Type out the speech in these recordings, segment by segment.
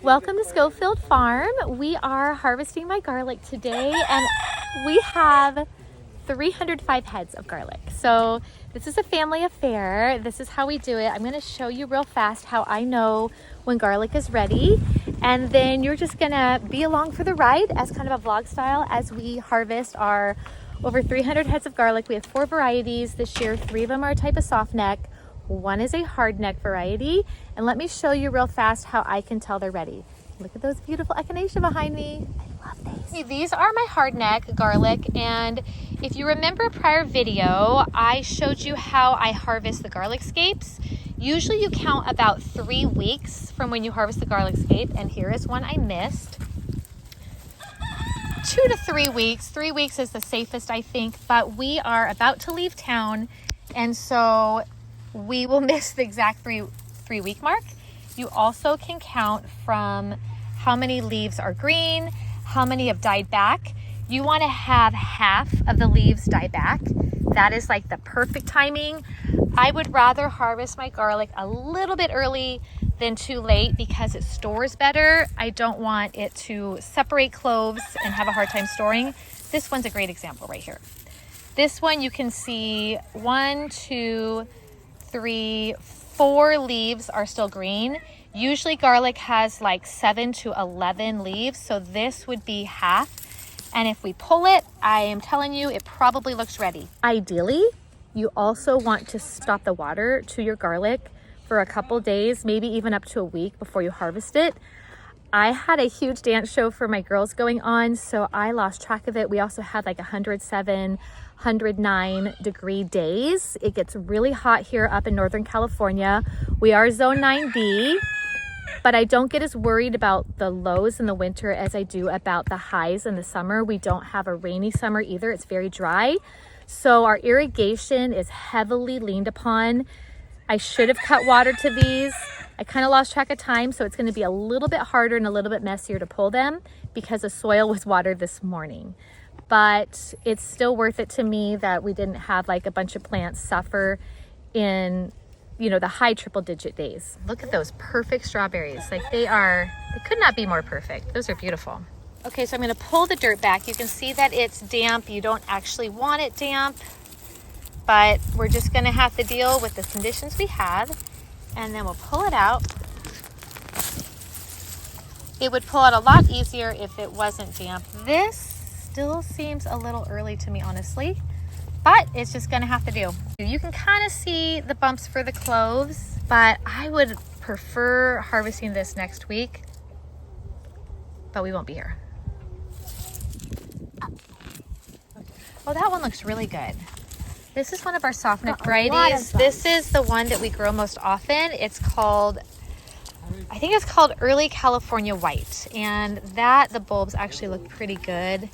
Welcome to Scofield Farm. We are harvesting my garlic today and we have 305 heads of garlic. So this is a family affair. This is how we do it. I'm going to show you real fast how I know when garlic is ready. And then you're just going to be along for the ride as kind of a vlog style as we harvest our over 300 heads of garlic. We have 4 varieties this year. 3 of them are a type of soft neck. 1 is a hard neck variety. And let me show you real fast how I can tell they're ready. Look at those beautiful echinacea behind me. I love these. These are my hard neck garlic. And if you remember a prior video, I showed you how I harvest the garlic scapes. Usually you count about 3 weeks from when you harvest the garlic scape. And here is one I missed. 2 to 3 weeks. 3 weeks is the safest, I think. But we are about to leave town. And so we will miss the exact three week mark. You also can count from how many leaves are green, how many have died back. You want to have half of the leaves die back. That is like the perfect timing. I would rather harvest my garlic a little bit early than too late because it stores better. I don't want it to separate cloves and have a hard time storing. This one's a great example right here. This one you can see 1, 2, 3, 4 leaves are still green. Usually garlic has like 7 to 11 leaves, so this would be half. And if we pull it, I am telling you, it probably looks ready. Ideally, you also want to stop the water to your garlic for a couple days, maybe even up to a week before you harvest it. I had a huge dance show for my girls going on, so I lost track of it. We also had like 107, 109 degree days. It gets really hot here up in Northern California. We are zone 9B, but I don't get as worried about the lows in the winter as I do about the highs in the summer. We don't have a rainy summer either. It's very dry. So our irrigation is heavily leaned upon. I should have cut water to these. I kind of lost track of time, so it's going to be a little bit harder and a little bit messier to pull them because the soil was watered this morning. But it's still worth it to me that we didn't have like a bunch of plants suffer in, you know, the high triple-digit days. Look at those perfect strawberries. Like they could not be more perfect. Those are beautiful. Okay, so I'm going to pull the dirt back. You can see that it's damp. You don't actually want it damp, but we're just going to have to deal with the conditions we have. And then we'll pull it out. It would pull out a lot easier if it wasn't damp. This still seems a little early to me, honestly, but it's just gonna have to do. You can kind of see the bumps for the cloves, but I would prefer harvesting this next week, but we won't be here. Oh, that one looks really good. This is one of our soft neck varieties. This is the one that we grow most often. It's called, I think it's called Early California White. And the bulbs actually look pretty good.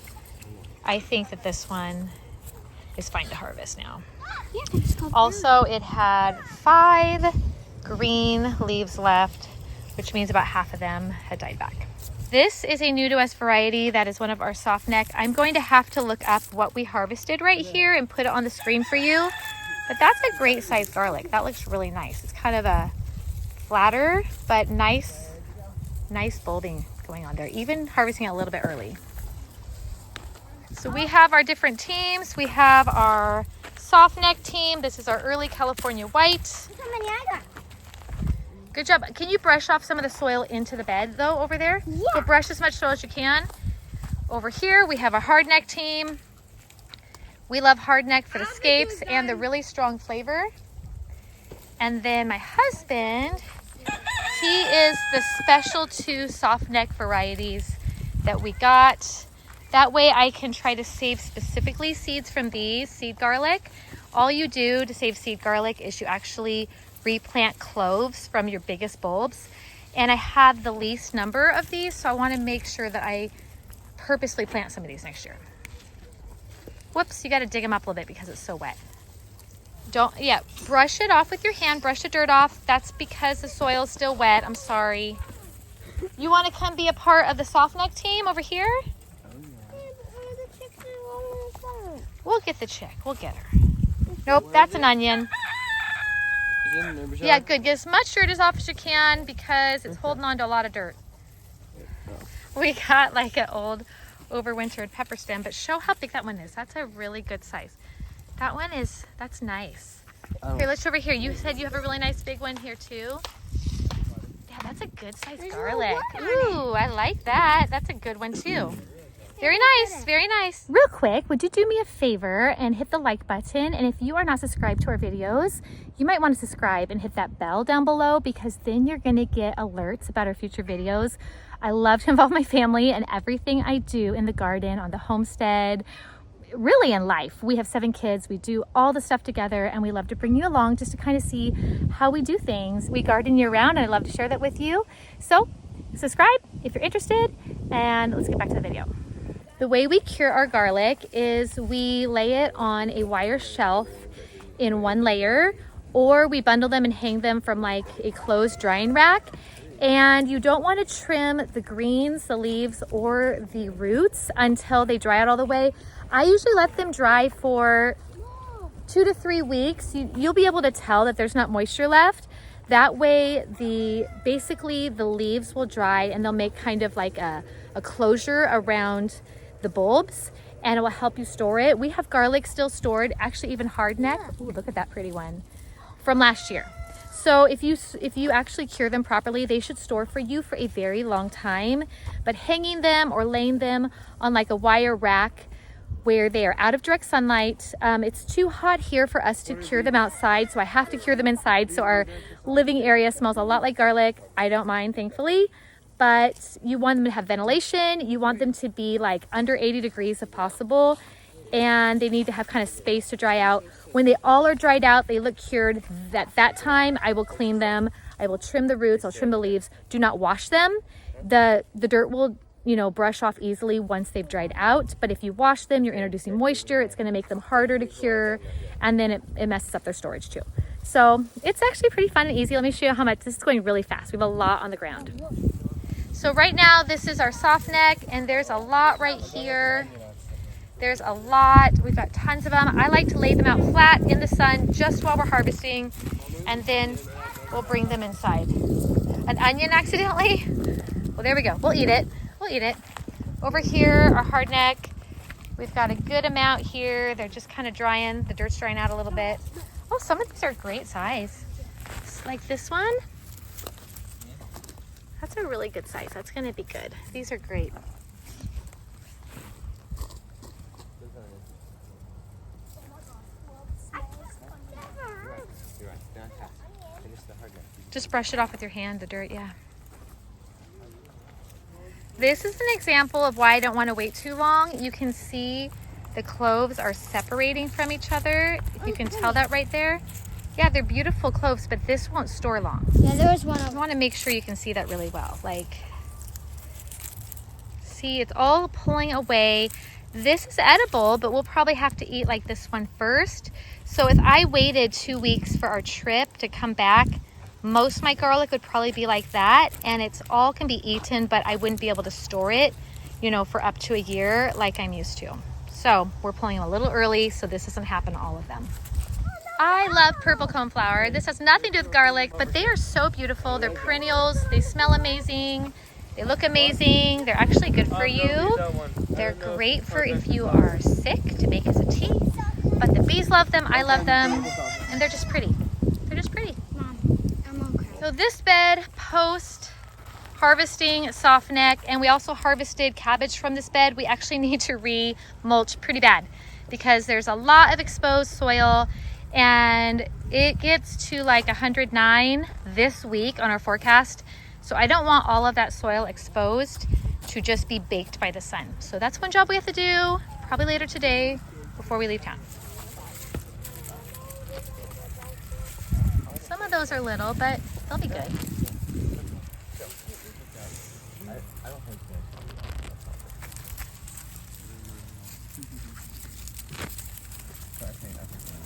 I think that this one is fine to harvest now. Also, it had 5 green leaves left, which means about half of them had died back. This is a new to us variety that is one of our soft neck. I'm going to have to look up what we harvested right here and put it on the screen for you. But that's a great size garlic. That looks really nice. It's kind of a flatter, but nice bulbing going on there. Even harvesting it a little bit early. So we have our different teams. We have our soft neck team. This is our Early California White. Good job. Can you brush off some of the soil into the bed though over there? Yeah. So brush as much soil as you can. Over here we have a hard neck team. We love hard neck for the scapes and the really strong flavor. And then my husband, he is the special 2 soft neck varieties that we got. That way I can try to save specifically seeds from these seed garlic. All you do to save seed garlic is you actually replant cloves from your biggest bulbs. And I have the least number of these, so I want to make sure that I purposely plant some of these next year. Whoops, you got to dig them up a little bit because it's so wet. Brush it off with your hand, brush the dirt off. That's because the soil is still wet. I'm sorry. You want to come be a part of the soft neck team over here? We'll get the chick. We'll get her. Nope, that's an onion. Yeah, good. Get as much dirt as off as you can because it's holding on to a lot of dirt. We got like an old overwintered pepper stem, but show how big that one is. That's a really good size. That one is, that's nice. Here, let's show over here. You said you have a really nice big one here too. Yeah, that's a good size garlic. Ooh, I like that. That's a good one too. Very nice, very nice. Real quick, would you do me a favor and hit the like button? And if you are not subscribed to our videos, you might want to subscribe and hit that bell down below, because then you're gonna get alerts about our future videos. I love to involve my family in everything I do in the garden, on the homestead, really in life. We have 7 kids, we do all the stuff together, and we love to bring you along just to kind of see how we do things. We garden year round, and I love to share that with you. So subscribe if you're interested, and let's get back to the video. The way we cure our garlic is we lay it on a wire shelf in 1 layer, or we bundle them and hang them from like a closed drying rack. And you don't want to trim the greens, the leaves, or the roots until they dry out all the way. I usually let them dry for 2 to 3 weeks. You'll be able to tell that there's not moisture left. That way, basically the leaves will dry and they'll make kind of like a closure around the bulbs, and it will help you store it. We have garlic still stored, actually even hardneck. Ooh, look at that pretty one from last year. So if you actually cure them properly, they should store for you for a very long time. But hanging them or laying them on like a wire rack where they are out of direct sunlight, it's too hot here for us to cure them outside, so I have to cure them inside. So our living area smells a lot like garlic. I don't mind, thankfully. But you want them to have ventilation. You want them to be like under 80 degrees if possible. And they need to have kind of space to dry out. When they all are dried out, they look cured. At that time, I will clean them. I will trim the roots. I'll trim the leaves. Do not wash them. The dirt will, brush off easily once they've dried out. But if you wash them, you're introducing moisture. It's going to make them harder to cure. And then it messes up their storage too. So it's actually pretty fun and easy. Let me show you how much. This is going really fast. We have a lot on the ground. So right now, this is our soft neck, and there's a lot right here. There's a lot. We've got tons of them. I like to lay them out flat in the sun just while we're harvesting, and then we'll bring them inside. An onion accidentally? Well, there we go. We'll eat it. We'll eat it. Over here, our hard neck. We've got a good amount here. They're just kind of drying. The dirt's drying out a little bit. Oh, some of these are great size. Like this one. That's a really good size. That's going to be good. These are great. Just brush it off with your hand, the dirt, yeah. This is an example of why I don't want to wait too long. You can see the cloves are separating from each other. If you can tell that right there. Yeah, they're beautiful cloves, but this won't store long. Yeah, there was one. I want to make sure you can see that really well. Like, see, it's all pulling away. This is edible, but we'll probably have to eat like this one first. So if I waited 2 weeks for our trip to come back, most of my garlic would probably be like that, and it's all can be eaten, but I wouldn't be able to store it, for up to a year like I'm used to. So we're pulling them a little early, so this doesn't happen to all of them. I love purple coneflower. This has nothing to do with garlic, but they are so beautiful. They're perennials. They smell amazing. They look amazing. They're actually good for you. They're great for if you are sick to make as a tea. But the bees love them. I love them. And they're just pretty. They're just pretty. Mom, I'm okay. So this bed, post harvesting soft neck, and we also harvested cabbage from this bed. We actually need to re-mulch pretty bad because there's a lot of exposed soil. And it gets to like 109 this week on our forecast. So I don't want all of that soil exposed to just be baked by the sun. So that's one job we have to do, probably later today before we leave town. Some of those are little, but they'll be good.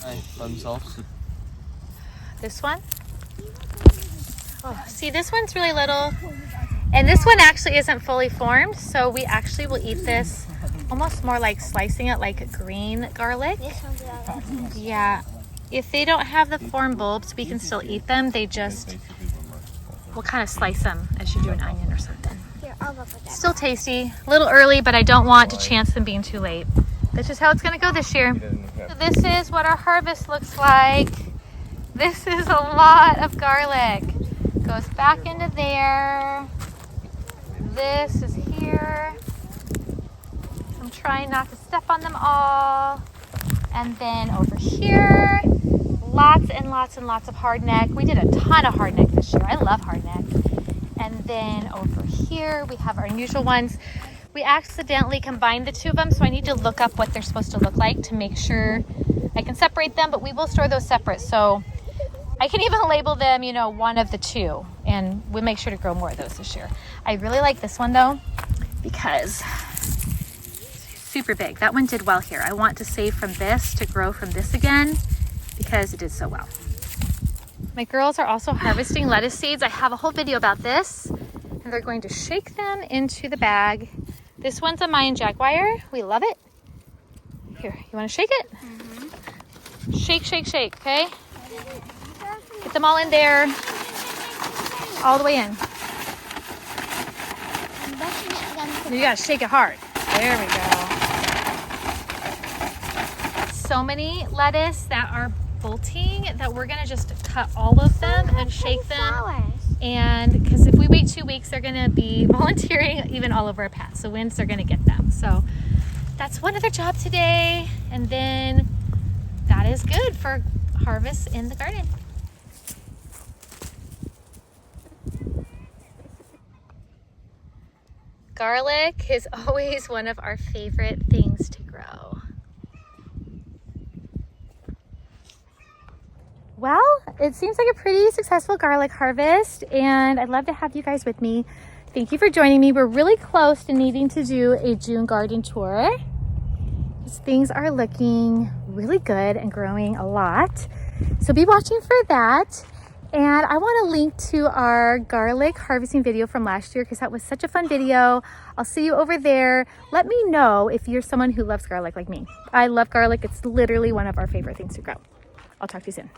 By themselves. This one? Oh, see, this one's really little. And this one actually isn't fully formed, so we actually will eat this almost more like slicing it like green garlic. This one's Yeah. If they don't have the formed bulbs, we can still eat them. They just, we'll kind of slice them as you do an onion or something. Here, I'll go put that. Still tasty. A little early, but I don't want to chance them being too late. That's just how it's going to go this year. So this is what our harvest looks like. This is a lot of garlic. Goes back into there. This is here. I'm trying not to step on them all. And then over here, lots and lots and lots of hardneck. We did a ton of hardneck this year. I love hardneck. And then over here, we have our unusual ones. We accidentally combined the two of them, so I need to look up what they're supposed to look like to make sure I can separate them, but we will store those separate. So I can even label them, you know, one of the two, and we'll make sure to grow more of those this year. I really like this one though, because it's super big. That one did well here. I want to save from this to grow from this again because it did so well. My girls are also harvesting lettuce seeds. I have a whole video about this, and they're going to shake them into the bag. This one's a Mayan Jaguar. We love it. Here, you want to shake it? Mm-hmm. Shake, shake, shake, okay? Get them all in there, all the way in. You gotta shake it hard. There we go. So many lettuce that are bolting that we're gonna just cut all of them and shake them. And because if we wait 2 weeks, they're gonna be volunteering even all over our path. So winds are gonna get them. So that's one other job today. And then that is good for harvest in the garden. Garlic is always one of our favorite things to grow. Well, it seems like a pretty successful garlic harvest, and I'd love to have you guys with me. Thank you for joining me. We're really close to needing to do a June garden tour. Things are looking really good and growing a lot. So be watching for that. And I want to link to our garlic harvesting video from last year because that was such a fun video. I'll see you over there. Let me know if you're someone who loves garlic like me. I love garlic. It's literally one of our favorite things to grow. I'll talk to you soon.